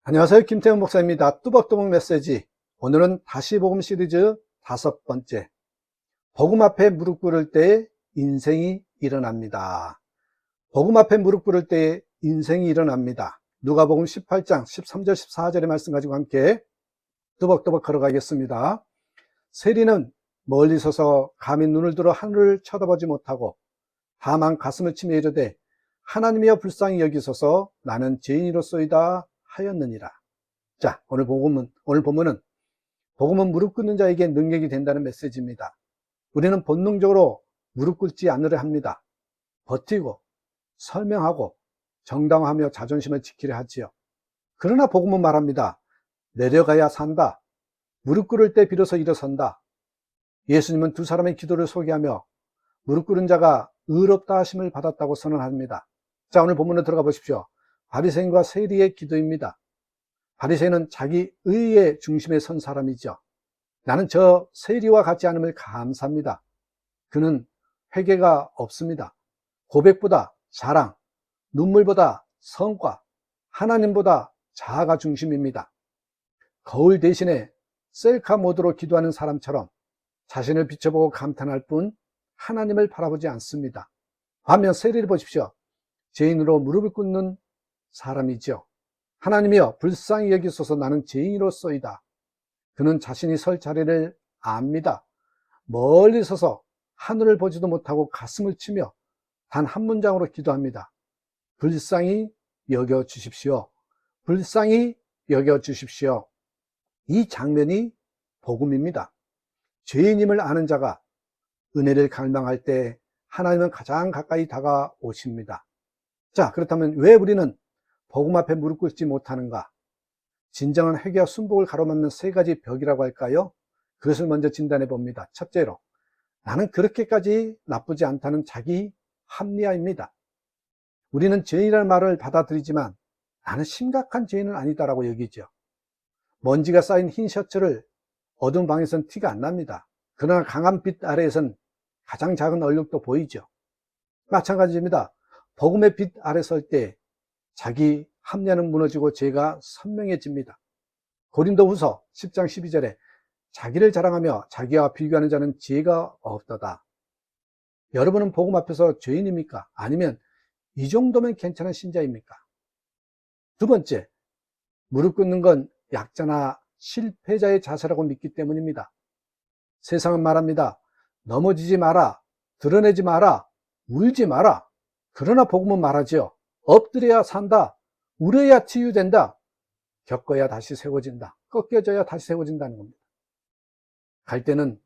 안녕하세요. 김태훈 목사입니다. 뚜벅뚜벅 메시지. 오늘은 다시 복음 시리즈 5번째. 복음 앞에 무릎 꿇을 때 인생이 일어납니다. 복음 앞에 무릎 꿇을 때 인생이 일어납니다. 누가복음 18장 13절 14절의 말씀 가지고 함께 뚜벅뚜벅 걸어가겠습니다. 세리는 멀리 서서 감히 눈을 들어 하늘을 쳐다보지 못하고 다만 가슴을 치며 이르되 하나님이여 불쌍히 여기소서 나는 죄인이로소이다 하였느니라. 자, 오늘 본문은 복음은 무릎 꿇는 자에게 능력이 된다는 메시지입니다. 우리는 본능적으로 무릎 꿇지 않으려 합니다. 버티고 설명하고 정당화하며 자존심을 지키려 하지요. 그러나 복음은 말합니다. 내려가야 산다. 무릎 꿇을 때 비로소 일어선다. 예수님은 두 사람의 기도를 소개하며 무릎 꿇은 자가 의롭다 하심을 받았다고 선언합니다. 자, 오늘 본문으로 들어가 보십시오. 바리새인과 세리의 기도입니다. 바리새인은 자기 의의 중심에 선 사람이죠. 나는 저 세리와 같지 않음을 감사합니다. 그는 회개가 없습니다. 고백보다 자랑, 눈물보다 성과, 하나님보다 자아가 중심입니다. 거울 대신에 셀카 모드로 기도하는 사람처럼 자신을 비춰보고 감탄할 뿐 하나님을 바라보지 않습니다. 반면 세리를 보십시오. 죄인으로 무릎을 꿇는 사람이죠. 하나님이여 불쌍히 여기소서 나는 죄인으로소이다. 그는 자신이 설 자리를 압니다. 멀리 서서 하늘을 보지도 못하고 가슴을 치며 단 한 문장으로 기도합니다. 불쌍히 여겨주십시오. 불쌍히 여겨주십시오. 이 장면이 복음입니다. 죄인임을 아는 자가 은혜를 갈망할 때 하나님은 가장 가까이 다가오십니다. 자, 그렇다면 왜 우리는 복음 앞에 무릎 꿇지 못하는가? 진정한 회개와 순복을 가로막는 세 가지 벽이라고 할까요? 그것을 먼저 진단해 봅니다. 첫째로, 나는 그렇게까지 나쁘지 않다는 자기 합리화입니다. 우리는 죄인이라는 말을 받아들이지만 나는 심각한 죄인은 아니다라고 여기죠. 먼지가 쌓인 흰 셔츠를 어두운 방에선 티가 안 납니다. 그러나 강한 빛 아래에선 가장 작은 얼룩도 보이죠. 마찬가지입니다. 복음의 빛 아래 설 때 자기 합리화는 무너지고 죄가 선명해집니다. 고린도후서 10장 12절에 자기를 자랑하며 자기와 비교하는 자는 지혜가 없도다. 여러분은 복음 앞에서 죄인입니까? 아니면 이 정도면 괜찮은 신자입니까? 두 번째, 무릎 꿇는 건 약자나 실패자의 자세라고 믿기 때문입니다. 세상은 말합니다. 넘어지지 마라, 드러내지 마라, 울지 마라. 그러나 복음은 말하죠. 엎드려야 산다. 울어야 치유된다. 겪어야 다시 세워진다. 꺾여져야 다시 세워진다는 겁니다. 갈 때는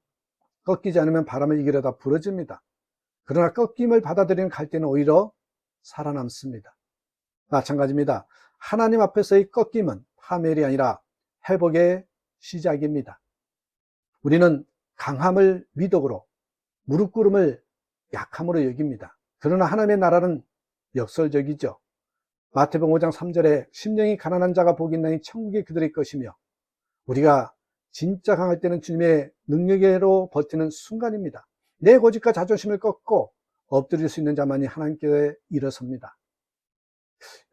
꺾이지 않으면 바람을 이기려다 부러집니다. 그러나 꺾임을 받아들이는 갈 때는 오히려 살아남습니다. 마찬가지입니다. 하나님 앞에서의 꺾임은 파멸이 아니라 회복의 시작입니다. 우리는 강함을 미덕으로, 무릎 꿇음을 약함으로 여깁니다. 그러나 하나님의 나라는 역설적이죠. 마태복음 5장 3절에 심령이 가난한 자가 복이 있나니 천국이 그들의 것이며, 우리가 진짜 강할 때는 주님의 능력으로 버티는 순간입니다. 내 고집과 자존심을 꺾고 엎드릴 수 있는 자만이 하나님께 일어섭니다.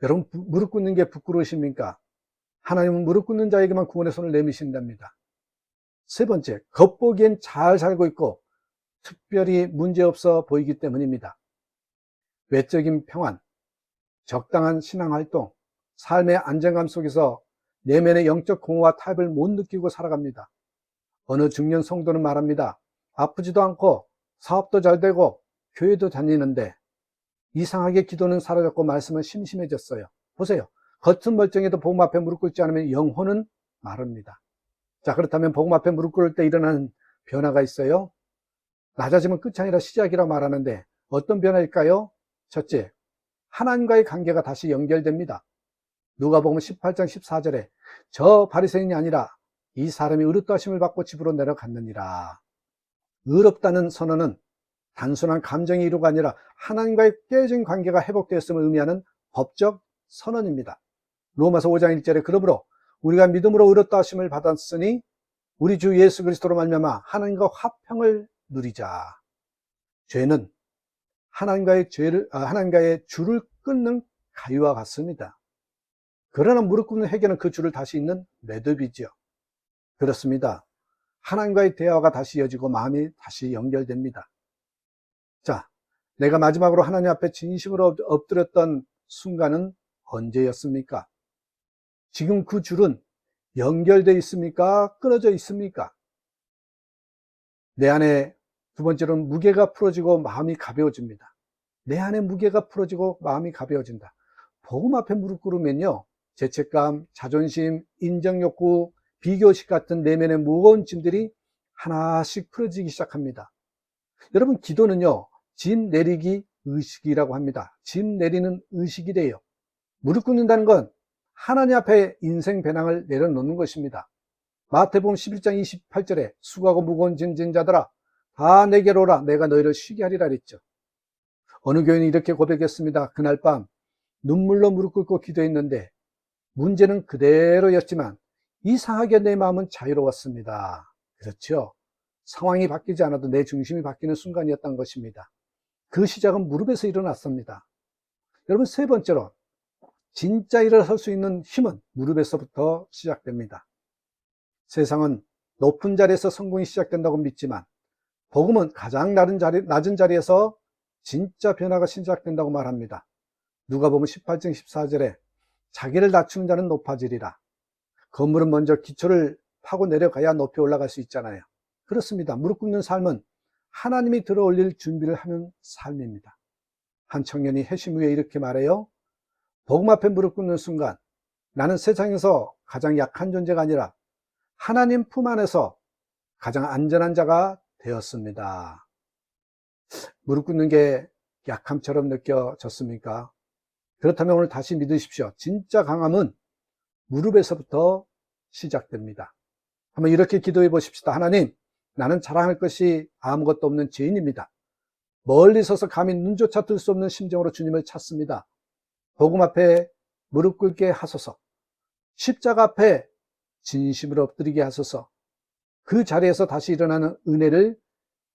여러분, 무릎 꿇는 게 부끄러우십니까? 하나님은 무릎 꿇는 자에게만 구원의 손을 내미신답니다. 세 번째, 겉보기엔 잘 살고 있고 특별히 문제없어 보이기 때문입니다. 외적인 평안, 적당한 신앙활동, 삶의 안정감 속에서 내면의 영적 공허와 타협을 못 느끼고 살아갑니다. 어느 중년 성도는 말합니다. 아프지도 않고 사업도 잘 되고 교회도 다니는데 이상하게 기도는 사라졌고 말씀은 심심해졌어요. 보세요. 겉은 멀쩡해도 복음 앞에 무릎 꿇지 않으면 영혼은 마릅니다. 자, 그렇다면 복음 앞에 무릎 꿇을 때 일어나는 변화가 있어요. 낮아지면 끝이 아니라 시작이라고 말하는데 어떤 변화일까요? 첫째, 하나님과의 관계가 다시 연결됩니다. 누가복음 18장 14절에 저 바리새인이 아니라 이 사람이 의롭다 하심을 받고 집으로 내려갔느니라. 의롭다는 선언은 단순한 감정의 이유가 아니라 하나님과의 깨진 관계가 회복되었음을 의미하는 법적 선언입니다. 로마서 5장 1절에 그러므로 우리가 믿음으로 의롭다 하심을 받았으니 우리 주 예수 그리스도로 말미암아 하나님과 화평을 누리자. 죄는 하나님과의 줄을 끊는 가위와 같습니다. 그러나 무릎 꿇는 회개는 그 줄을 다시 잇는 매듭이지요. 그렇습니다. 하나님과의 대화가 다시 이어지고 마음이 다시 연결됩니다. 자, 내가 마지막으로 하나님 앞에 진심으로 엎드렸던 순간은 언제였습니까? 지금 그 줄은 연결되어 있습니까? 끊어져 있습니까? 내 안에 두 번째로는 무게가 풀어지고 마음이 가벼워집니다. 내 안에 무게가 풀어지고 마음이 가벼워진다. 복음 앞에 무릎 꿇으면요, 죄책감, 자존심, 인정욕구, 비교식 같은 내면의 무거운 짐들이 하나씩 풀어지기 시작합니다. 여러분, 기도는요, 짐 내리기 의식이라고 합니다. 짐 내리는 의식이래요. 무릎 꿇는다는 건 하나님 앞에 인생 배낭을 내려놓는 것입니다. 마태복음 11장 28절에 수고하고 무거운 짐 진 자들아 다 내게로 오라 내가 너희를 쉬게 하리라 그랬죠. 어느 교인이 이렇게 고백했습니다. 그날 밤 눈물로 무릎 꿇고 기도했는데 문제는 그대로였지만 이상하게 내 마음은 자유로웠습니다. 그렇죠. 상황이 바뀌지 않아도 내 중심이 바뀌는 순간이었던 것입니다. 그 시작은 무릎에서 일어났습니다. 여러분, 세 번째로 진짜 일어설 수 있는 힘은 무릎에서부터 시작됩니다. 세상은 높은 자리에서 성공이 시작된다고 믿지만 복음은 가장 낮은 자리에서 진짜 변화가 시작된다고 말합니다. 누가복음 18장 14절에 자기를 낮추는 자는 높아지리라. 건물은 먼저 기초를 파고 내려가야 높이 올라갈 수 있잖아요. 그렇습니다. 무릎 꿇는 삶은 하나님이 들어올릴 준비를 하는 삶입니다. 한 청년이 회심 후에 이렇게 말해요. 복음 앞에 무릎 꿇는 순간 나는 세상에서 가장 약한 존재가 아니라 하나님 품 안에서 가장 안전한 자가 되었습니다. 무릎 꿇는 게 약함처럼 느껴졌습니까? 그렇다면 오늘 다시 믿으십시오. 진짜 강함은 무릎에서부터 시작됩니다. 한번 이렇게 기도해 보십시다. 하나님, 나는 자랑할 것이 아무것도 없는 죄인입니다. 멀리 서서 감히 눈조차 뜰 수 없는 심정으로 주님을 찾습니다. 복음 앞에 무릎 꿇게 하소서. 십자가 앞에 진심으로 엎드리게 하소서. 그 자리에서 다시 일어나는 은혜를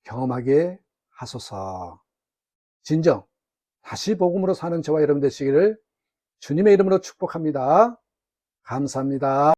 경험하게 하소서. 진정 다시 복음으로 사는 저와 여러분 되시기를 주님의 이름으로 축복합니다. 감사합니다.